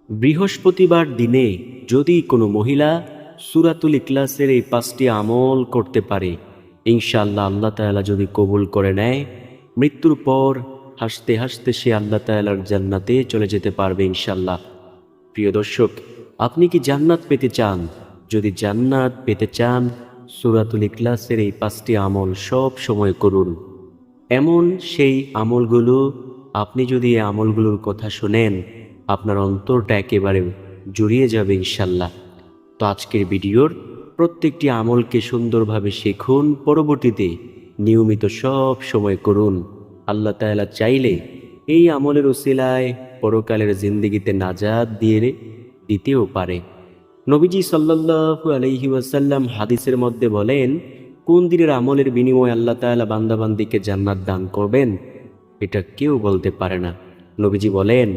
বৃহস্পতিবার দিনে যদি কোনো মহিলা সূরাতুল ইখলাসের এই 5টি আমল করতে পারে, ইনশাআল্লাহ আল্লাহ তাআলা যদি কবুল করে নেয়, মৃত্যুর পর হাসতে হাসতে সে আল্লাহ তাআলার জান্নাতে চলে যেতে পারবে ইনশাআল্লাহ। প্রিয় দর্শক, আপনি কি জান্নাত পেতে চান? যদি জান্নাত পেতে চান, সূরাতুল ইখলাসের এই 5টি আমল সব সময় করুন। এমন সেই আমলগুলো, আপনি যদি এই আমলগুলোর কথা শোনেন, আপনার অন্তরটা একেবারে জুড়িয়ে যাবে ইনশাল্লাহ। তো আজকের ভিডিওর প্রত্যেকটি আমলকে সুন্দরভাবে শিখুন, পরবর্তীতে নিয়মিত সব সময় করুন। আল্লাহ তাআলা চাইলে এই আমলের উসিলায় পরকালের জিন্দেগিতে নাজাত দিতেও পারে। নবীজি সাল্লাল্লাহু আলাইহি ওয়াসাল্লাম হাদিসের মধ্যে বলেন, কোন দিনের আমলের বিনিময়ে আল্লাহ তাআলা বান্দাবান্দিকে জান্নাত দান করবেন, এটা কেউ বলতে পারে না। নবীজি বলেন,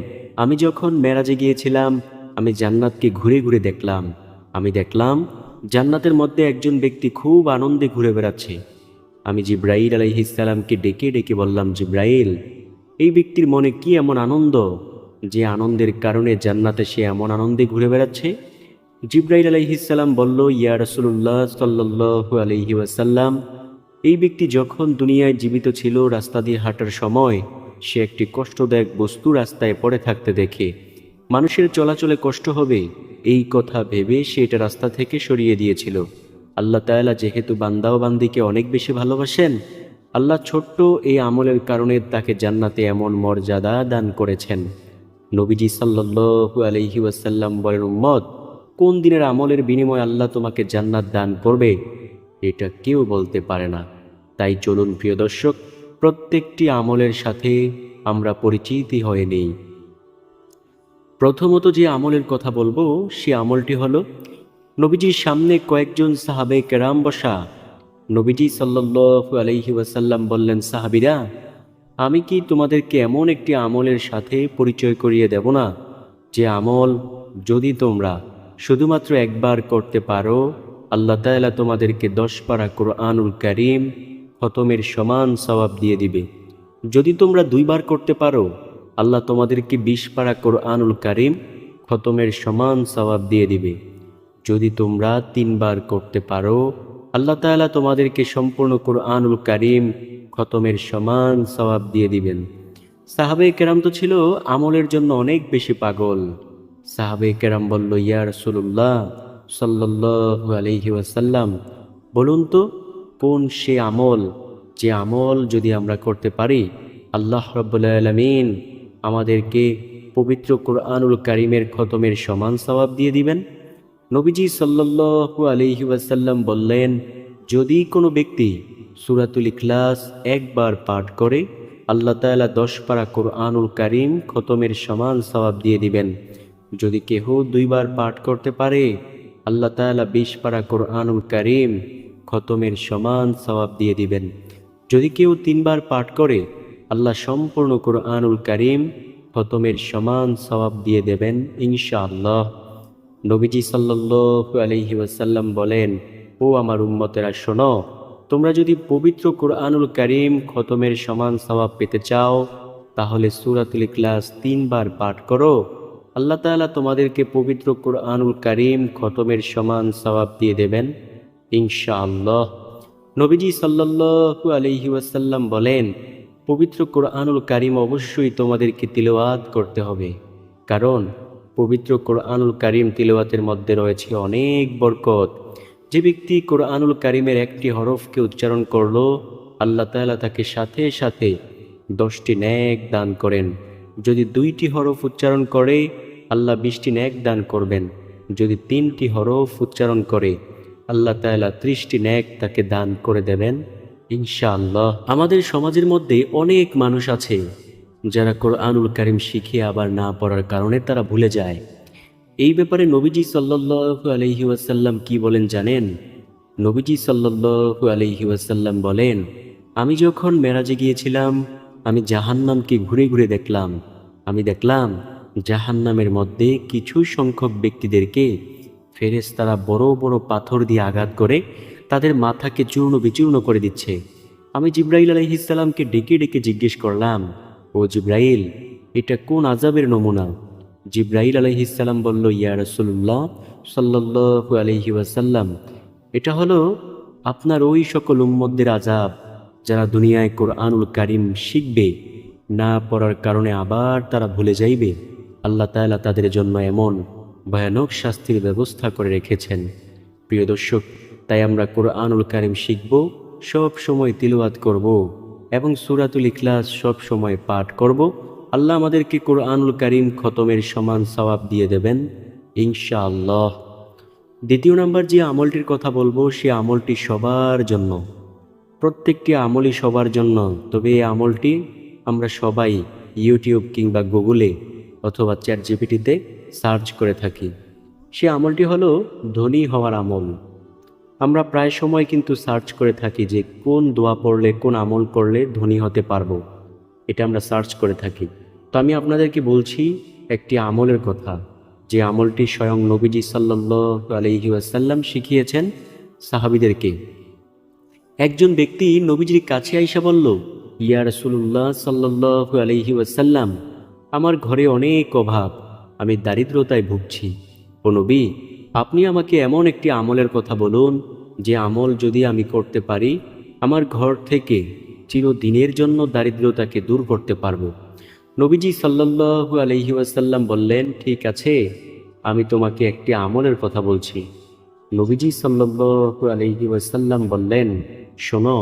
আমি যখন মেরাজে গিয়েছিলাম, আমি জান্নাতকে ঘুরে ঘুরে দেখলাম। আমি দেখলাম জান্নাতের মধ্যে একজন ব্যক্তি খুব আনন্দে ঘুরে বেড়াচ্ছে। আমি জিব্রাইল আলাইহিস সালামকে ডেকে ডেকে বললাম, জিব্রাইল, এই ব্যক্তির মনে কি এমন আনন্দ যে আনন্দের কারণে জান্নাতে সে এমন আনন্দে ঘুরে বেড়াচ্ছে? জিব্রাইল আলাইহিস সালাম বলল, ইয়া রাসূলুল্লাহ সাল্লাল্লাহু আলাইহি ওয়াসাল্লাম, এই ব্যক্তি যখন দুনিয়ায় জীবিত ছিল, রাস্তা দিয়ে হাঁটার সময় সে একটি কষ্টদায়ক বস্তু রাস্তায় পড়ে থাকতে দেখে। মানুষের চলাচলে কষ্ট হবে এই কথা ভেবে সে এটা রাস্তা থেকে সরিয়ে দিয়েছিল। আল্লাহ তাআলা যেহেতু বান্দা ও বান্দিকে অনেক বেশি ভালোবাসেন, আল্লাহ ছোট্ট এই আমলের কারণে তাকে জান্নাতে এমন মর্যাদা দান করেছেন। নবীজি সাল্লাল্লাহু আলাইহি ওয়াসাল্লাম বলেন, উম্মত, কোন দিনের আমলের বিনিময়ে আল্লাহ তোমাকে জান্নাত দান করবে, এটা কেউ বলতে পারে না। তাই চলুন প্রিয় দর্শক, প্রত্যেকটি আমলের সাথে আমরা পরিচিতি হয়ে নেই। প্রথমত যে আমলের কথা বলবো, সে আমলটি হলো, নবীজির সামনে কয়েকজন সাহাবে কেরাম বসা। নবীজি সাল্লাল্লাহু আলাইহি ওয়াসাল্লাম বললেন, সাহাবীরা, আমি কি তোমাদেরকে এমন একটি আমলের সাথে পরিচয় করিয়ে দেব না, যে আমল যদি তোমরা শুধুমাত্র একবার করতে পারো, আল্লাহ তাআলা তোমাদেরকে 10 পারা কুরআনুল কারীম খতমের সমান সওয়াব দিয়ে দিবে। যদি তোমরা 2 বার করতে পারো, আল্লাহ তোমাদেরকে 20 পারা কুরআনুল কারীম খতমের সমান সওয়াব দিয়ে দিবে। যদি তোমরা 3 বার করতে পারো, আল্লাহ তাআলা তোমাদেরকে সম্পূর্ণ কুরআনুল কারীম খতমের সমান সওয়াব দিয়ে দিবেন। সাহাবে কেরাম তো ছিল আমলের জন্য অনেক বেশি পাগল। সাহাবে কেরাম বলল, ইয়া রাসূলুল্লাহ সাল্লাল্লাহু আলাইহি ওয়াসাল্লাম, বলুন তো কোন সে আমল, যে আমল যদি আমরা করতে পারি, আল্লাহ রাব্বুল আলামিন আমাদেরকে পবিত্র কুরআনুল কারীমের খতমের সমান সওয়াব দিয়ে দিবেন? নবীজি সাল্লাল্লাহু আলাইহি ওয়াসাল্লাম বললেন, যদি কোনো ব্যক্তি সূরাতুল ইখলাস একবার পাঠ করে, আল্লাহ তাআলা 10 পারা কুরআনুল কারীম খতমের সমান সওয়াব দিয়ে দিবেন। যদি কেহ 2 বার পাঠ করতে পারে, আল্লাহ তাআলা 20 পারা কুরআনুল কারীম খতমের সমান সওয়াব দিয়ে দিবেন। যদি কেউ 3 বার পাঠ করে, আল্লাহ সম্পূর্ণ কুরআনুল কারীম খতমের সমান সওয়াব দিয়ে দেবেন ইনশাআল্লাহ। নবীজি সাল্লাল্লাহু আলাইহি ওয়াসাল্লাম বলেন, ও আমার উম্মতেরা শোনো, তোমরা যদি পবিত্র কুরআনুল কারীম খতমের সমান সওয়াব পেতে চাও, তাহলে সূরাতুল ইখলাস 3 বার পাঠ করো। আল্লাহ তাআলা তোমাদেরকে পবিত্র কুরআনুল কারীম খতমের সমান সওয়াব দিয়ে দেবেন ইনশাআল্লাহ। নবীজি সাল্লাল্লাহু আলাইহি ওয়াসাল্লাম বলেন, পবিত্র কুরআনুল কারীম অবশ্যই তোমাদেরকে তিলাওয়াত করতে হবে, কারণ পবিত্র কুরআনুল কারীম তিলাওয়াতের মধ্যে রয়েছে অনেক বরকত। যে ব্যক্তি কুরআনুল কারীমের একটি হরফকে উচ্চারণ করলো, আল্লাহ তাআলা তাকে সাথে সাথে 10টি নেক দান করেন। যদি 2টি হরফ উচ্চারণ করে, আল্লাহ 20টি নেক দান করবেন। যদি 3টি হরফ উচ্চারণ করে, আল্লাহ তাআলা 30টি নেক তাকে দান করে দেবেন ইনশাআল্লাহ। আমাদের সমাজের মধ্যে অনেক মানুষ আছে যারা কুরআনুল কারীম শিখে আবার না পড়ার কারণে তারা ভুলে যায়। এই ব্যাপারে নবীজি সাল্লাল্লাহু আলাইহি ওয়াসাল্লাম কি বলেন জানেন? নবীজি সাল্লাল্লাহু আলাইহি ওয়াসাল্লাম বলেন, আমি যখন মেরাজে গিয়েছিলাম, আমি জাহান্নামকে ঘুরে ঘুরে দেখলাম। আমি দেখলাম জাহান্নামের মধ্যে কিছু সংখ্যক ব্যক্তিদেরকে ফেরেশতারা বড় বড় পাথর দিয়ে আঘাত করে তাদের মাথাকে চূর্ণ বিচূর্ণ করে দিচ্ছে। আমি জিব্রাইল আলাইহিস সালামকে ডেকে ডেকে জিজ্ঞেস করলাম, ও জিব্রাইল, এটা কোন আযাবের নমুনা? জিব্রাইল আলাইহিসসালাম বলল, ইয়া রাসূলুল্লাহ সাল্লাল্লাহু আলাইহি ওয়াসাল্লাম, এটা হলো আপনার ওই সকল উম্মতদের আযাব যারা দুনিয়ায় কোরআনুল কারীম শিখবে, না পড়ার কারণে আবার তারা ভুলে যাইবে। আল্লাহ তাআলা তাদের জন্য এমন ভয়ানক শাস্তির ব্যবস্থা করে রেখেছেন। প্রিয় দর্শক, তাই আমরা কোরআনুল কারীম শিখব, সব সময় তিলাওয়াত করব এবং সূরাতুল ইখলাস সব সময় পাঠ করব। আল্লাহ আমাদেরকে কোরআনুল কারীম খতমের সমান সওয়াব দিয়ে দেবেন ইনশাআল্লাহ। দ্বিতীয় নাম্বার যে আমলটির কথা বলবো, সে আমলটি সবার জন্য। প্রত্যেকটি আমলই সবার জন্য, তবে এই আমলটি আমরা সবাই ইউটিউব কিংবা গুগলে অথবা চ্যাট জিপিটিতে সার্চ করে থাকি। সে আমলটি হলো ধনী হওয়ার আমল। আমরা প্রায় সময় কিন্তু সার্চ করে থাকি যে কোন দোয়া পড়লে, কোন আমল করলে ধনী হতে পারবো, এটা আমরা সার্চ করে থাকি। তো আমি আপনাদেরকে বলছি একটি আমলের কথা, যে আমলটি স্বয়ং নবীজি সাল্লাল্লাহু আলাইহি ওয়াসাল্লাম শিখিয়েছেন সাহাবীদেরকে। একজন ব্যক্তি নবীজির কাছে আইসা বলল, ইয়া রাসূলুল্লাহ সাল্লাল্লাহু আলাইহি ওয়াসাল্লাম, আমার ঘরে অনেক অভাব, আমি দারিদ্রতায় ভুগছি। ও নবী, আপনি আমাকে এমন একটি আমলের কথা বলুন যে আমল যদি আমি করতে পারি, আমার ঘর থেকে চিরদিনের জন্য দারিদ্রতাকে দূর করতে পারবো। নবীজি সাল্লাল্লাহু আলাইহি ওয়াসাল্লাম বললেন, ঠিক আছে, আমি তোমাকে একটি আমলের কথা বলছি। নবীজি সাল্লাল্লাহু আলাইহি ওয়াসাল্লাম বললেন, শোনো,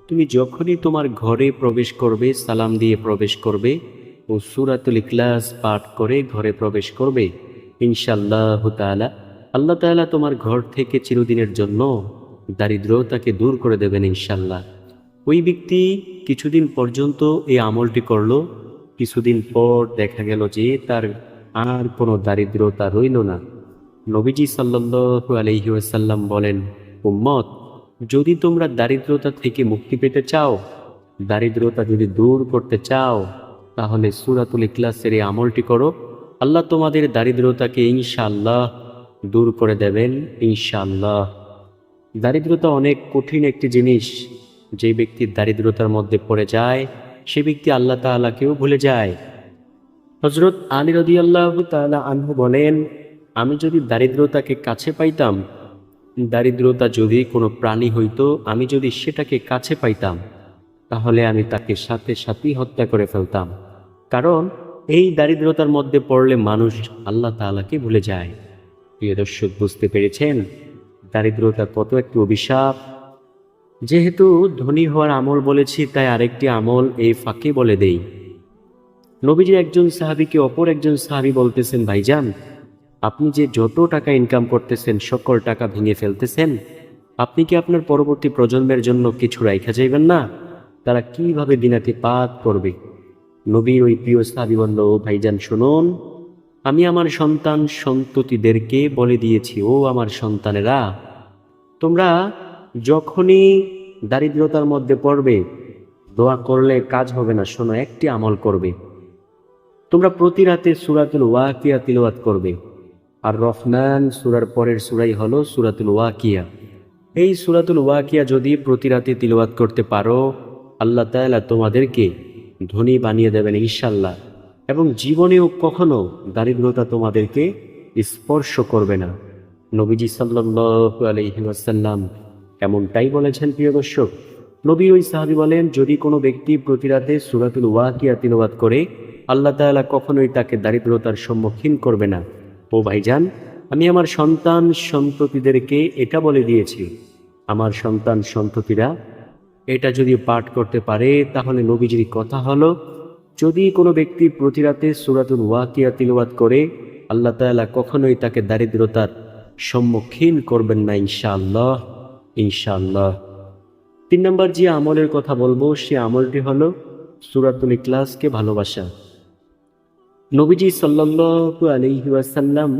তুমি যখনই তোমার ঘরে প্রবেশ করবে, সালাম দিয়ে প্রবেশ করবে ও সূরাতুল ইখলাস পাঠ করে ঘরে প্রবেশ করবে, ইনশাআল্লাহু তাআলা আল্লাহ তাআলা তোমার ঘর থেকে চিরদিনের জন্য দারিদ্রতাকে দূর করে দেবেন ইনশাআল্লাহ। ওই ব্যক্তি কিছুদিন পর্যন্ত এই আমলটি করলো। কিছুদিন পর দেখা গেল যে তার আর কোনো দারিদ্রতা রইল না। নবীজি সাল্লাল্লাহু আলাইহি ওয়াসাল্লাম বলেন, উম্মত, যদি তোমরা দারিদ্রতা থেকে মুক্তি পেতে চাও, দারিদ্রতা যদি দূর করতে চাও, তাহলে সূরাতুল ইখলাসের এই আমলটি করো। আল্লাহ তোমাদের দারিদ্রতাকে ইনশাআল্লাহ দূর করে দেবেন ইনশাআল্লাহ। দারিদ্রতা অনেক কঠিন একটি জিনিস। যে ব্যক্তি দারিদ্রতার মধ্যে পড়ে যায়, সে ব্যক্তি আল্লাহ তাআলাকেও ভুলে যায়। হযরত আলী রাদিয়াল্লাহু তাআলা আনহু বলেন, আমি যদি দারিদ্রতাকে কাছে পাইতাম, দারিদ্রতা যদি কোনো প্রাণী হইতো, আমি যদি সেটাকে কাছে পাইতাম, তাহলে আমি তাকে সাথে সাথেই হত্যা করে ফেলতাম। কারণ এই দারিদ্রতার মধ্যে পড়লে মানুষ আল্লাহ তাআলাকে ভুলে যায়। প্রিয় দর্শক, বুঝতে পেরেছেন দারিদ্রতা কত একটি অভিশাপ। যেহেতু ধনী হওয়ার আমল বলেছি, তাই আরেকটি আমল এই ফাঁকে বলে দেই। নবীজি একজন সাহাবীকে অপর একজন সাহাবী বলতেছেন, ভাইজান, আপনি যে যত টাকা ইনকাম করতেছেন সকল টাকা ভেঙে ফেলতেছেন, আপনি কি আপনার পরবর্তী প্রজন্মের জন্য কিছু রাইখা যাইবেন না? তারা কিভাবে দিনাতি পাত করবে? নবীর ওই প্রিয় সাহাবী বলল, ভাইজান শুনুন, আমি আমার সন্তান সন্ততিদেরকে বলে দিয়েছি, ও আমার সন্তানেরা, তোমরা যখনই দারিদ্রতার মধ্যে পড়বে, দোয়া করলে কাজ হবে না। শোনো, একটি আমল করবে, তোমরা প্রতি রাতে সূরাতুল ওয়াকিয়া তিলাওয়াত করবে। আর রহমান সূরার পরের সূরাই হলো সূরাতুল ওয়াকিয়া। এই সূরাতুল ওয়াকিয়া যদি প্রতি রাতে তিলাওয়াত করতে পারো, আল্লাহ তাআলা তোমাদেরকে ধনী বানিয়ে দেবেন ইনশাআল্লাহ, এবং জীবনেও কখনো দারিদ্রতা তোমাদেরকে স্পর্শ করবে না। নবীজি সাল্লাল্লাহু আলাইহি ওয়াসাল্লাম এমনটাই বলেছেন। প্রিয় দর্শক, নবী ওই সাহাবী বলেন, যদি কোনো ব্যক্তি প্রতি রাতে সূরাতুল ওয়াকিয়া তিলাওয়াত করে, আল্লাহ তাআলা কখনোই তাকে দারিদ্রতার সম্মুখীন করবে না। ও ভাইজান, আমি আমার সন্তান সন্ততিদেরকে এটা বলে দিয়েছি, আমার সন্তান সন্ততিরা এটা যদি পাঠ করতে পারে, তাহলে নবীজির কথা হলো, যদি কোনো ব্যক্তি প্রতি রাতে সূরাতুল ওয়াকিয়া তিলাওয়াত করে, আল্লাহ তাআলা কখনোই তাকে দারিদ্রতার সম্মুখীন করবেন না ইনশাআল্লাহ ইনশাআল্লাহ। 3 নম্বর যে আমলের কথা বলবো, সে আমলটি হলো সূরাতুল ইখলাসকে ভালোবাসা। নবীজি সাল্লাল্লাহু আলাইহি ওয়াসাল্লাম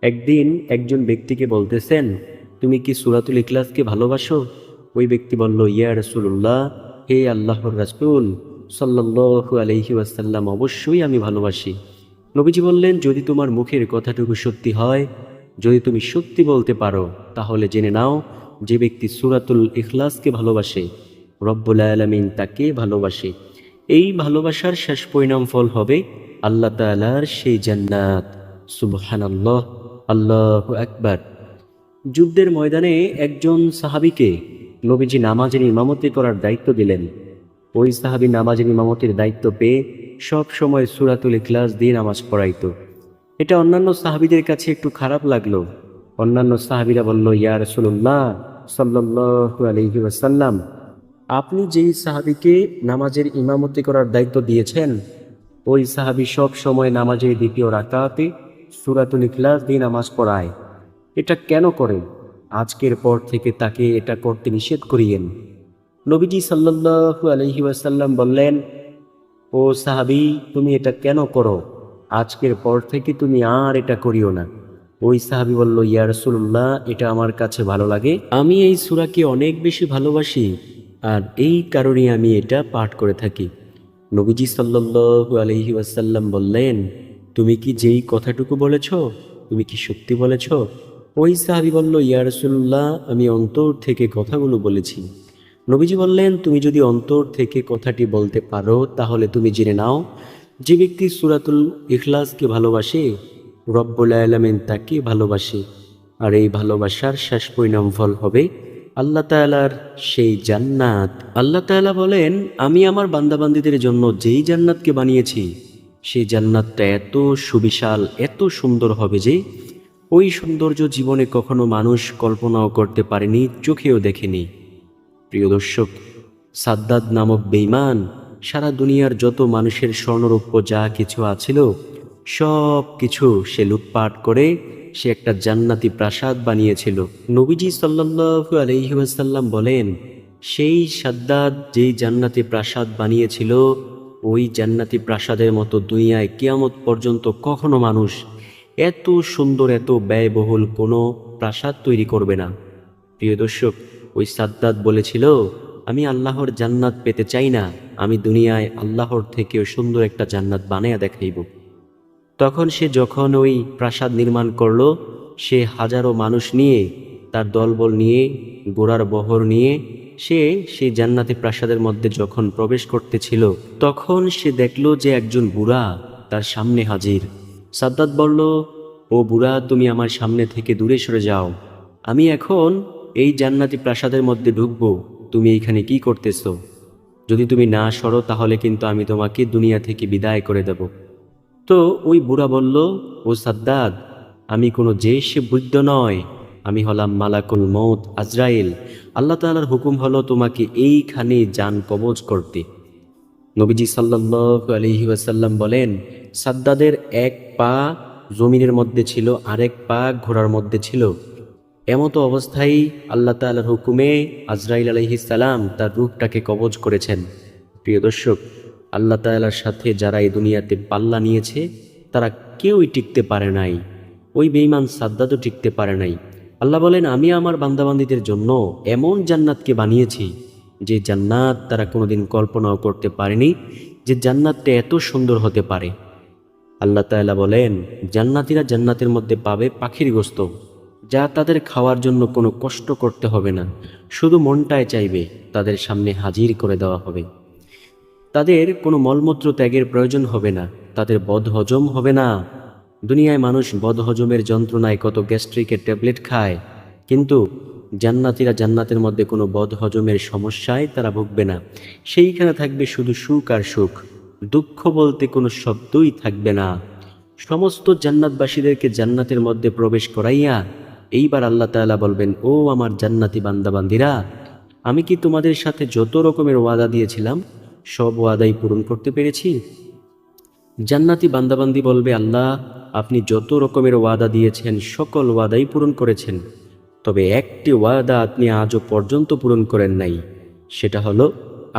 একদিন একজন ব্যক্তিকে বলতেছেন, তুমি কি সূরাতুল ইখলাসকে ভালোবাসো? ওই ব্যক্তি বলল, ইয়া রাসূলুল্লাহ, হে আল্লাহর রাসূল সাল্লাল্লাহু আলাইহি ওয়াসাল্লাম, অবশ্যই আমি ভালোবাসি। নবীজি বললেন, যদি তোমার মুখের কথাটুকু সত্যি হয়, যদি তুমি সত্যি বলতে পারো, তাহলে জেনে নাও, যে ব্যক্তি সূরাতুল ইখলাসকে ভালোবাসে, রব্বুল আলামিন তাকে ভালোবাসে। এই ভালোবাসার শেষ পরিণাম ফল হবে আল্লাহ তাআলার সেই জান্নাত। সুবহানাল্লাহ, আল্লাহু আকবার। যুদ্ধের ময়দানে একজন সাহাবীকে নবীজি নামাজের ইমামতি করার দায়িত্ব দিলেন। ওই সাহাবী নামাজের ইমামতির দায়িত্ব পেয়ে সব সময় সূরাতুল ইখলাস দিয়ে নামাজ পড়াইতো। এটা অন্যান্য সাহাবীদের কাছে একটু খারাপ লাগলো। অন্যান্য সাহাবীরা বলল, ইয়া রাসূলুল্লাহ সাল্লাল্লাহু আলাইহি ওয়াসাল্লাম, আপনি যেই সাহাবীকে নামাজের ইমামতি করার দায়িত্ব দিয়েছেন, ওই সাহাবী সব সময় নামাজের দ্বিতীয় রাকাতে সূরাতুল ইখলাস দিয়ে নামাজ পড়ায়। এটা কেন করেন? আজকের পর থেকে তাকে এটা করতে নিষেধ করিয়েন। নবীজি সাল্লাল্লাহু আলাইহি ওয়াসাল্লাম বললেন, ও সাহাবী, তুমি এটা কেন করো? আজকের পর থেকে তুমি আর এটা করিও না। ওই সাহাবী বলল, ইয়া রাসূলুল্লাহ, এটা আমার কাছে ভালো লাগে। আমি এই সূরাকে অনেক বেশি ভালোবাসি, আর এই কারণে আমি এটা পাঠ করে থাকি। নবীজি সাল্লাল্লাহু আলাইহি ওয়াসাল্লাম বললেন, তুমি কি যেই কথাটুকু বলেছ, তুমি কি সত্যি বলেছ? ওই সাহাবী বলল, ইয়া রাসূলুল্লাহ, আমি অন্তর থেকে কথাগুলো বলেছি। নবীজি বললেন, তুমি যদি অন্তর থেকে কথাটি বলতে পারো, তাহলে তুমি জেনে নাও, যে ব্যক্তি সূরাতুল ইখলাসকে ভালোবাসে, রব্বুল আলামিন তাকে ভালোবাসে। আর এই ভালোবাসার শেষ পরিণাম ফল হবে আল্লাহ তাআলার সেই জান্নাত। আল্লাহ তাআলা বলেন, আমি আমার বান্দাবান্দীদের জন্য যেই জান্নাতকে বানিয়েছি, সেই জান্নাতটা এত সুবিশাল, এত সুন্দর হবে যে ওই সৌন্দর্য জীবনে কখনো মানুষ কল্পনাও করতে পারেনি, চোখেও দেখেনি। প্রিয় দর্শক, সাদ্দাদ নামক বেঈমান সারা দুনিয়ার যত মানুষের স্বর্ণরৌপ্য যা কিছু আছিল, সব কিছু সে লুটপাট করে সে একটা জান্নাতি প্রাসাদ বানিয়েছিল। নবীজি সাল্লাল্লাহু আলাইহি ওয়াসাল্লাম বলেন, সেই সাদ্দাদ যেই জান্নাতি প্রাসাদ বানিয়েছিল, ওই জান্নাতি প্রাসাদের মতো দুনিয়ায় কিয়ামত পর্যন্ত কখনো মানুষ এত সুন্দর, এত ব্যয়বহুল কোনো প্রাসাদ তৈরি করবে না। প্রিয় দর্শক, ওই সাদ্দাদ বলেছিল, আমি আল্লাহর জান্নাত পেতে চাই না, আমি দুনিয়ায় আল্লাহর থেকেও সুন্দর একটা জান্নাত বানায়া দেখাইব। তখন সে যখন ওই প্রাসাদ নির্মাণ করলো, সে হাজারো মানুষ নিয়ে, তার দলবল নিয়ে, ঘোড়ার বহর নিয়ে সে সেই জান্নাতি প্রাসাদের মধ্যে যখন প্রবেশ করতেছিল, তখন সে দেখলো যে একজন বুড়া তার সামনে হাজির। সাদ্দাদ বলল, ও বুড়া, তুমি আমার সামনে থেকে দূরে সরে যাও, আমি এখন এই জান্নাতি প্রাসাদের মধ্যে ঢুকবো, তুমি এইখানে কি করতেছো? যদি তুমি না সরো, তাহলে কিন্তু আমি তোমাকে দুনিয়া থেকে বিদায় করে দেব। তো ওই বুড়া বলল, ও সাদ্দাদ, আমি কোনো জ্যেষ্ঠ বৃদ্ধ নয়, আমি হলাম মালাকুল মউত, আজরাইল। আল্লাহ তাআলার হুকুম হলো তোমাকে এইখানে জান কবজ করতে। নবীজি সাল্লাল্লাহু আলাইহি ওয়াসাল্লাম বলেন, সাদ্দাদের এক পা জমিনের মধ্যে ছিল, আরেক পা ঘোড়ার মধ্যে ছিল। এমতো অবস্থায় আল্লাহ তাআলার হুকুমে আজরাইল আলাইহিস সালাম তার রূহটাকে কবজ করেছেন। প্রিয় দর্শক, আল্লাহ তাআলার সাথে যারা এই দুনিয়াতে পাল্লা নিয়েছে, তারা কেউই টিকতে পারে নাই। ওই বেঈমান সাদ্দাদও টিকতে পারে নাই। আল্লাহ বলেন, আমি আমার বান্দাবান্দীদের জন্য এমন জান্নাতকে বানিয়েছি, যে জান্নাত তারা কোনোদিন কল্পনাও করতে পারেনি, যে জান্নাতটা এত সুন্দর হতে পারে। আল্লাহ তাআলা বলেন, জান্নাতীরা জান্নাতের মধ্যে পাবে পাখির গোশত, যা তাদের খাওয়ার জন্য কোনো কষ্ট করতে হবে না, শুধু মনটায় চাইবে তাদের সামনে হাজির করে দেওয়া হবে। তাদের কোনো মলমূত্র ত্যাগের প্রয়োজন হবে না, তাদের বদহজম হবে না। দুনিয়ায় মানুষ বদহজমের যন্ত্রণায় কত গ্যাস্ট্রিকের ট্যাবলেট খায়, কিন্তু জান্নাতীরা জান্নাতের মধ্যে কোনো বদহজমের সমস্যায় তারা ভুগবে না। সেইখানে থাকবে শুধু সুখ আর সুখ, দুঃখ বলতে কোনো শব্দই থাকবে না। সমস্ত জান্নাতবাসীদেরকে জান্নাতের মধ্যে প্রবেশ করাইয়া এইবার আল্লাহ তাআলা বলবেন, ও আমার জান্নাতি বান্দাবান্দিরা, আমি কি তোমাদের সাথে যত রকমের ওয়াদা দিয়েছিলাম, সব ওয়াদাই পূরণ করতে পেরেছি? জান্নাতি বান্দাবান্দি বলবে, আল্লাহ, আপনি যত রকমের ওয়াদা দিয়েছেন সকল ওয়াদাই পূরণ করেছেন, তবে একটি ওয়াদা আপনি আজও পর্যন্ত পূরণ করেন নাই, সেটা হলো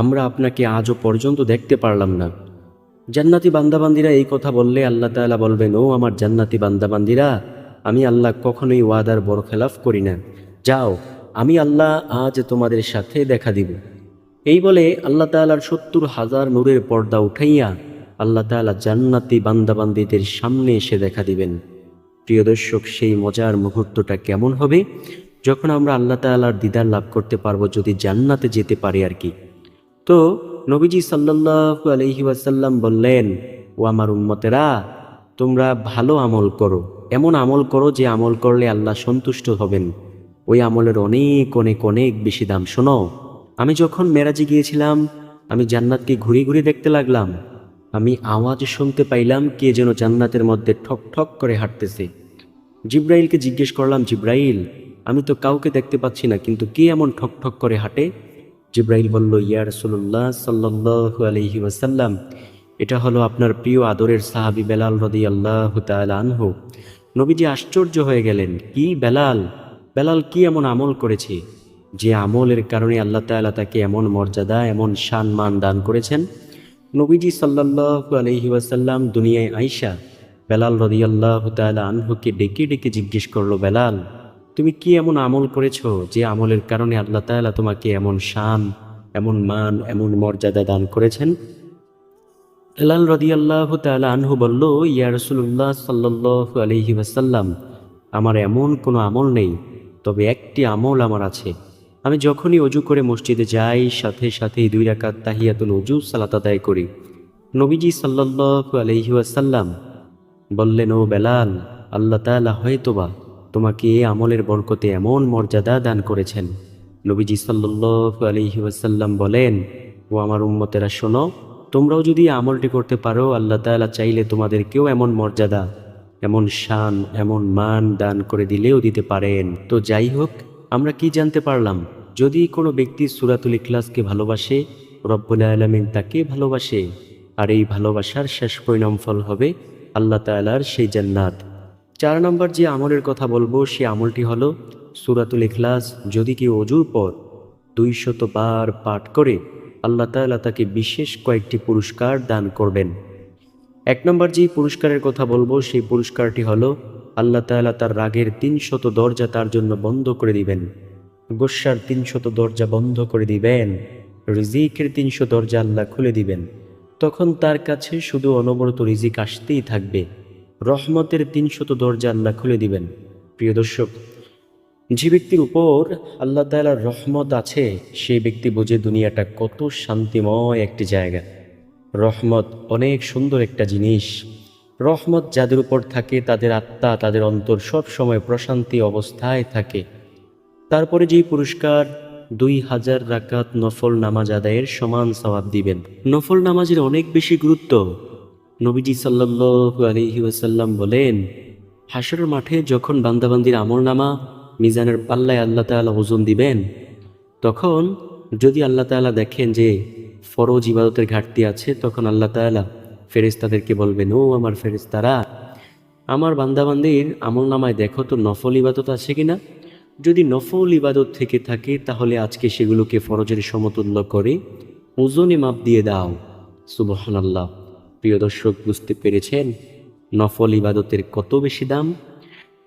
আমরা আপনাকে আজও পর্যন্ত দেখতে পারলাম না। জান্নাতি বান্দাবান্দিরা এই কথা বললে আল্লাহ তাআলা বলবেন, ও আমার জান্নাতি বান্দাবান্দিরা, আমি আল্লাহ কখনোই ওয়াদার বরখেলাফ করি না, যাও, আমি আল্লাহ আজ তোমাদের সাথে দেখা দিব। এই বলে আল্লাহ তাআলার ৭০,০০০ নূরের পর্দা উঠাইয়া আল্লাহ তাআলা জান্নাতি বান্দাবান্দীদের সামনে এসে দেখা দিবেন। প্রিয় দর্শক, সেই মজার মুহূর্তটা কেমন হবে, যখন আমরা আল্লাহ তাআলার দিদার লাভ করতে পারবো, যদি জান্নাতে যেতে পারি আর কি। তো নবীজি সাল্লাল্লাহু আলাইহি ওয়াসাল্লাম বললেন, ও আমার উম্মতেরা, তোমরা ভালো আমল করো, এমন আমল করো যে আমল করলে আল্লাহ সন্তুষ্ট হবেন, ওই আমলের অনেক অনেক অনেক বেশি দাম। শোনো, আমি যখন মেরাজে গিয়েছিলাম, আমি জান্নাতকে ঘুরে ঘুরে দেখতে লাগলাম। আমি আওয়াজ শুনতে পাইলাম কে যেন জান্নাতের মধ্যে ঠক ঠক করে হাঁটতেছে। জিব্রাইলকে জিজ্ঞেস করলাম, জিব্রাইল, আমি তো কাউকে দেখতে পাচ্ছি না, কিন্তু কে এমন ঠক ঠক করে হাঁটে? জিব্রাইল বলল, ইয়া রাসূলুল্লাহ সাল্লাল্লাহু আলাইহি ওয়াসাল্লাম, এটা হলো আপনার প্রিয় আদরের সাহাবী বেলাল রাদিয়াল্লাহু তাআলা আনহু। নবীজি আশ্চর্য হয়ে গেলেন, কি বেলাল? বেলাল কি এমন আমল করেছে যে আমলের কারণে আল্লাহ তাআলা তাকে এমন মর্যাদা, এমন সম্মান দান করেছেন? নবীজি সাল্লাল্লাহু আলাইহি ওয়াসাল্লাম দুনিয়ায় আইসা বেলাল রাদিয়াল্লাহু তাআলা আনহুকে ডেকে ডেকে জিজ্ঞেস করলো, বেলাল, তুমি কি এমন আমল করেছো যে আমলের কারণে আল্লাহ তাআলা তোমাকে এমন শান, এমন মান, এমন মর্যাদা দান করেছেন? বেলাল রাদিয়াল্লাহু তাআলা আনহু বলল, ইয়া রাসূলুল্লাহ সাল্লাল্লাহু আলাইহি ওয়াসাল্লাম, আমার এমন কোনো আমল নেই, তবে একটি আমল আমার আছে। আমি যখনই অজু করে মসজিদে যাই, সাথে সাথে 2 রাকাত তাহিয়াতুল ওযু সালাত আদায় করি। নবীজি সাল্লাল্লাহু আলাইহি ওয়াসাল্লাম বললেন, ও বেলাল, আল্লাহ তাআলা হয়তোবা তোমাকে এই আমলের বরকতে এমন মর্যাদা দান করেছেন। নবীজি সাল্লাল্লাহু আলাইহি ওয়াসাল্লাম বলেন, ও আমার উম্মতেরা শোনো, তোমরাও যদি এই আমলটি করতে পারো, আল্লাহ তাআলা চাইলে তোমাদেরকেও এমন মর্যাদা, এমন শান, এমন মান দান করে দিলেও দিতে পারেন। তো যাই হোক, আমরা কি জানতে পারলাম? যদি কোনো ব্যক্তি সূরাতুল ইখলাসকে ভালোবাসে, রব্বুল আলামিন তাকে ভালোবাসে, আর এই ভালোবাসার শেষ পরিণাম ফল হবে আল্লাহ তাআলার সেই জান্নাত। 4 নম্বর যে আমলের কথা বলবো, সে আমলটি হলো সূরাতুল ইখলাস যদি কেউ অজুর পর 200 বার পাঠ করে, আল্লাহ তাআলা তাকে বিশেষ কয়েকটি পুরস্কার দান করবেন। 1 নম্বর যে পুরস্কারের কথা বলবো, সেই পুরস্কারটি হলো আল্লাহ তাআলা তার রাগের 300 দরজা তার জন্য বন্ধ করে দিবেন, গোস্বার 300 দরজা বন্ধ করে দিবেন, রিজিকের 300 দরজা আল্লাহ খুলে দিবেন। তখন তার কাছে শুধু অনবরত রিজিক আসতেই থাকবে। রহমতের 300 দরজা আল্লাহ খুলে দিবেন। প্রিয় দর্শক, যে ব্যক্তির উপর আল্লাহ তাআলার রহমত আছে, সেই ব্যক্তি বোঝে দুনিয়াটা কত শান্তিময় একটি জায়গা। রহমত অনেক সুন্দর একটা জিনিস। রহমত যাদের উপর থাকে, তাদের আত্মা, তাদের অন্তর সব সময় প্রশান্তি অবস্থায় থাকে। তারপরে যেই পুরস্কার, 2000 রাকাত নফল নামাজ আদায়ের সমান সওয়াব দিবেন। নফল নামাজের অনেক বেশি গুরুত্ব। নবীজি সাল্লাল্লাহু আলাইহি ওয়াসাল্লাম বলেন, হাসরের মাঠে যখন বান্দাবান্দির আমলনামা মিজানের পাল্লায় আল্লাহ তাআলা ওজন দিবেন, তখন যদি আল্লাহ তাআলা দেখেন যে ফরজ ইবাদতের ঘাটতি আছে, তখন আল্লাহ তাআলা ফেরেশতাদেরকে বলবেন, ও আমার ফেরেশতারা, আমার বান্দাবান্দির আমলনামায় দেখো তো নফল ইবাদত আছে কিনা। যদি নফল ইবাদত থেকে থাকে, তাহলে আজকে সেগুলোকে ফরজের সমতুল্য করে ওজনে মাপ দিয়ে দাও। সুবহানাল্লাহ। প্রিয় দর্শক, বুঝতে পেরেছেন নফল ইবাদতের কত বেশি দাম?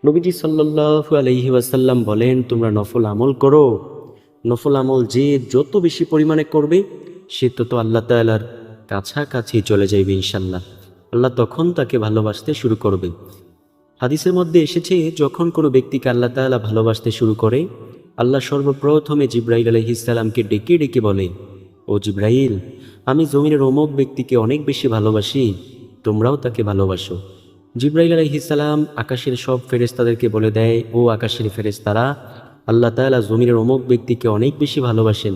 নবীজি সাল্লাল্লাহু আলাইহি ওয়াসাল্লাম বলেন, তোমরা নফল আমল করো। নফল আমল যে যত বেশি পরিমাণে করবে, সে তত আল্লাহ তাআলার কাছাকাছি চলে যাবে ইনশাআল্লাহ। আল্লাহ তখন তাকে ভালোবাসতে শুরু করবে। হাদিসের মধ্যে এসেছে, যখন কোনো ব্যক্তিকে আল্লাহ তাআলা ভালোবাসতে শুরু করে, আল্লাহ সর্বপ্রথমে জিব্রাইল আলাইহিস সালামকে ডেকে ডেকে বলে, ও জিব্রাইল, আমি জমিনের অমুক ব্যক্তিকে অনেক বেশি ভালোবাসি, তোমরাও তাকে ভালোবাসো। জিব্রাইল আলাইহিস সালাম আকাশের সব ফেরেশতাদেরকে বলে দেয়, ও আকাশের ফেরেশতারা, আল্লাহ তাআলা জমিনের অমুক ব্যক্তিকে অনেক বেশি ভালোবাসেন।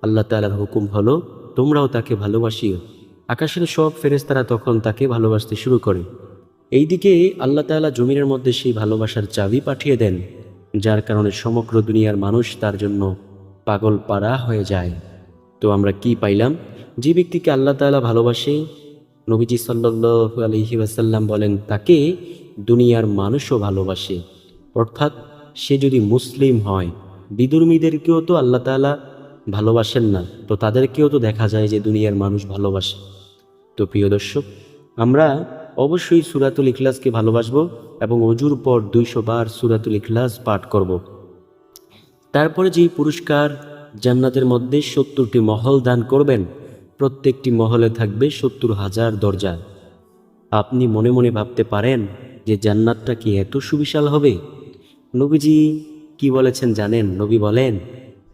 আল্লাহ তাআলার হুকুম হলো, তোমরাও তাকে ভালোবাসিও। আকাশের সব ফেরেশতারা তখন তাকে ভালোবাসতে শুরু করে। এইদিকে আল্লাহ তাআলা জমিনের মধ্যে সেই ভালোবাসার চাবি পাঠিয়ে দেন, যার কারণে সমগ্র দুনিয়ার মানুষ তার জন্য পাগল পারা হয়ে যায়। তো আমরা কি পাইলাম? যে ব্যক্তিকে আল্লাহ তাআলা ভালোবাসে, নবীজি সাল্লাল্লাহু আলাইহি ওয়াসাল্লাম বলেন, তাকে দুনিয়ার মানুষও ভালোবাসে। অর্থাৎ সে যদি মুসলিম হয়, বিধর্মীদেরকেও তো আল্লাহ তাআলা ভালোবাসেন না, তো তাদেরকেও তো দেখা যায় যে দুনিয়ার মানুষ ভালোবাসে। তো প্রিয় দর্শক, আমরা অবশ্যই সূরাতুল ইখলাসকে ভালোবাসবো এবং অজুর পর 200 বার সূরাতুল ইখলাস পাঠ করব। তারপরে যেই পুরস্কার, জান্নাতের মধ্যে 70টি মহল দান করবেন, প্রত্যেকটি মহলে থাকবে 70,000 দরজা। আপনি মনে মনে ভাবতে পারেন যে জান্নাতটা কি এত সুবিশাল হবে? নবীজি কি বলেছেন জানেন? নবী বলেন,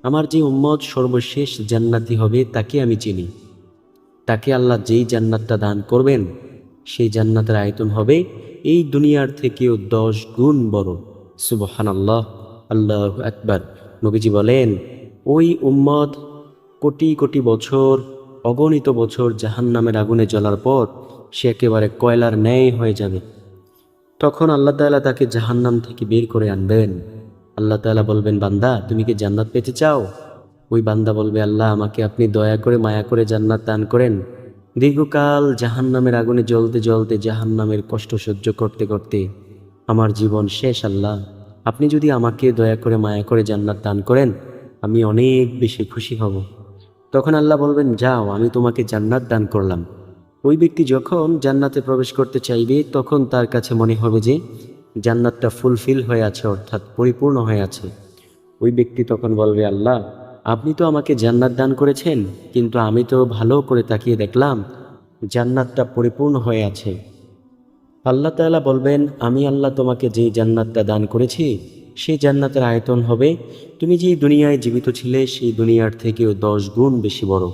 আমার যে উম্মত সর্বশেষ জান্নাতি হবে, তাকে আমি চিনি। তাকে আল্লাহ যেই জান্নাতটা দান করবেন, সেই জান্নাতের আয়তন হবে এই দুনিয়ার থেকেও 10 গুণ বড়। সুবহানাল্লাহ, আল্লাহু আকবার। নবীজি বলেন, ওই উম্মত কোটি কোটি বছর, অগণিত বছর জাহান্নামের আগুনে জ্বলার পর সে একেবারে কয়লার ন্যায় হয়ে যাবে। তখন আল্লাহ তাআলা তাকে জাহান্নাম থেকে বের করে আনবেন। আল্লাহ তাআলা বলবেন, বান্দা তুমি কি জান্নাত পেতে চাও? ওই বান্দা বলবে, আল্লাহ আমাকে আপনি দয়া করে মায়া করে জান্নাত দান করেন। দীর্ঘকাল জাহান্নামের আগুনে জ্বলতে জ্বলতে, জাহান্নামের কষ্ট সহ্য করতে করতে আমার জীবন শেষ। আল্লাহ আপনি যদি আমাকে দয়া করে মায়া করে জান্নাত দান করেন, আমি অনেক বেশি খুশি হব। তখন আল্লাহ বলবেন, যাও আমি তোমাকে জান্নাত দান করলাম। ওই ব্যক্তি যখন জান্নাতে প্রবেশ করতে চাইবে, তখন তার কাছে মনে হবে যে জান্নাতটা ফুলফিল হয়ে আছে, অর্থাৎ পরিপূর্ণ হয়ে আছে। ওই ব্যক্তি তখন বলবে, আল্লাহ আপনি তো আমাকে জান্নাত দান করেছেন, কিন্তু আমি তো ভালো করে তাকিয়ে দেখলাম জান্নাতটা পরিপূর্ণ হয়ে আছে। আল্লাহ তাআলা বলবেন, আমি আল্লাহ তোমাকে যেই জান্নাতটা দান করেছি সেই জান্নাতের আয়তন হবে তুমি যেই দুনিয়ায় জীবিত ছিলে সেই দুনিয়ার থেকেও 10 গুণ বেশি বড়।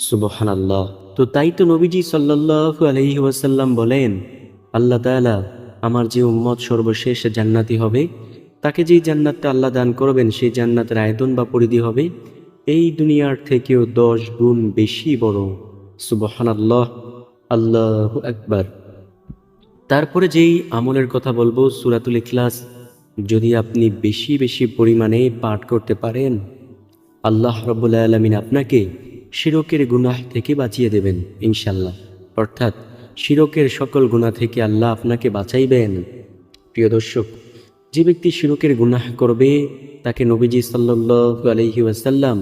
সুবহানাল্লাহ। তো তাই তো নবীজি সাল্লাল্লাহু আলাইহি ওয়াসাল্লাম বলেন, আল্লাহ তাআলা আমার যে উম্মত সর্বশেষ জান্নাতি হবে, তাকে যেই জান্নাতটা আল্লাহ দান করবেন সেই জান্নাতের আয়তন বা পরিধি হবে এই দুনিয়ার থেকেও 10 গুণ বেশি বড়। সুবহানাল্লাহ, আল্লাহু আকবার। তারপরে যেই আমলের কথা বলবো, সূরাতুল ইখলাস যদি আপনি বেশি বেশি পরিমাণে পাঠ করতে পারেন, আল্লাহ রাব্বুল আলামিন আপনাকে শিরকের গুনাহ থেকে বাঁচিয়ে দেবেন ইনশাল্লাহ। অর্থাৎ শিরকের সকল গুনাহ থেকে আল্লাহ আপনাকে বাঁচাইবেন। প্রিয় দর্শক, যে ব্যক্তি শিরকের গুনাহ করবে তাকে নবীজি সাল্লাল্লাহু আলাইহি ওয়াসাল্লাম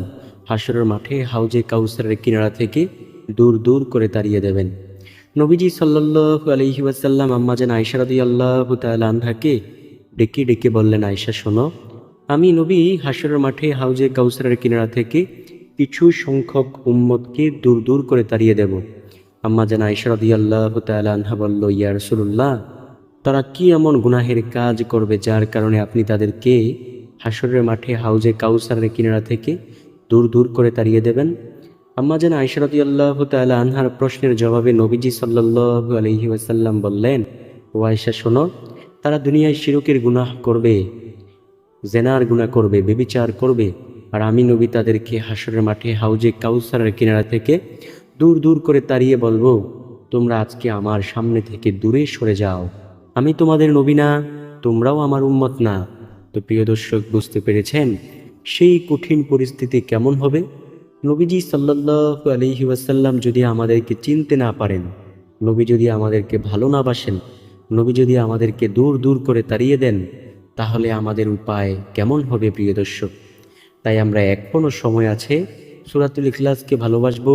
হাশরের মাঠে হাউজে কাউসারের কিনারা থেকে দূর দূর করে তাড়িয়ে দেবেন। নবীজি সাল্লাল্লাহু আলাইহি ওয়াসাল্লাম আম্মা জান আয়েশা রাদিয়াল্লাহু তাআলা আনহাকে ডেকে ডেকে বললেন, আয়েশা শোনো, আমি নবী হাশরের মাঠে হাউজে কাউসারের কিনারা থেকে কিছু সংখ্যক উম্মতকে দূর দূর করে তাড়িয়ে দেব। আম্মা জান আয়েশা রাদিয়াল্লাহু তাআলা আনহা বলল, ইয়া রাসূলুল্লাহ, তারা কি এমন গুনাহের কাজ করবে যার কারণে আপনি তাদেরকে হাশরের মাঠে হাউজে কাউসারের কিনারা থেকে দূর দূর করে তাড়িয়ে দেবেন? আম্মা জান আয়েশা রাদিয়াল্লাহু তাআলা আনহার প্রশ্নের জবাবে নবীজি সাল্লাল্লাহু আলাইহি ওয়াসাল্লাম বললেন, ও আয়েশা শোনো, তারা দুনিয়ায় শিরকের গুনাহ করবে, জেনার গুনাহ করবে, ব্যভিচার করবে, আর আমি নবী তাদেরকে হাশরের মাঠে হাউজে কাউসারের কিনারা থেকে দূর দূর করে তাড়িয়ে বলবো, তোমরা আজকে আমার সামনে থেকে দূরে সরে যাও, আমি তোমাদের নবী না, তোমরাও আমার উম্মত না। তো প্রিয় দর্শক, বুঝতে পেরেছেন সেই কঠিন পরিস্থিতি কেমন হবে? নবীজি সাল্লাল্লাহু আলাইহি ওয়াসাল্লাম যদি আমাদেরকে চিনতে না পারেন, নবী যদি আমাদেরকে ভালো না বাসেন, নবী যদি আমাদেরকে দূর দূর করে তাড়িয়ে দেন, তাহলে আমাদের উপায় কেমন হবে প্রিয় দর্শক? তাই আমরা এখনও সময় আছে, সূরাতুল ইখলাসকে ভালোবাসবো,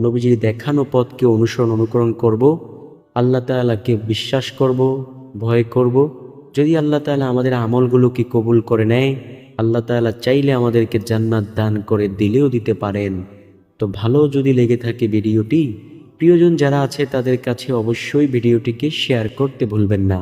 নবীজির দেখানো পথকে অনুকরণ করব, আল্লাহ তাআলাকে বিশ্বাস করব, ভয় করব। যদি আল্লাহ তাআলা আমাদের আমলগুলোকে কবুল করে নেয়, আল্লাহ তাআলা চাইলে আমাদেরকে জান্নাত দান করে দিলেও দিতে পারেন। তো ভালো যদি লেগে থাকে ভিডিওটি, প্রিয়জন যারা আছে তাদের কাছে অবশ্যই ভিডিওটিকে শেয়ার করতে ভুলবেন না।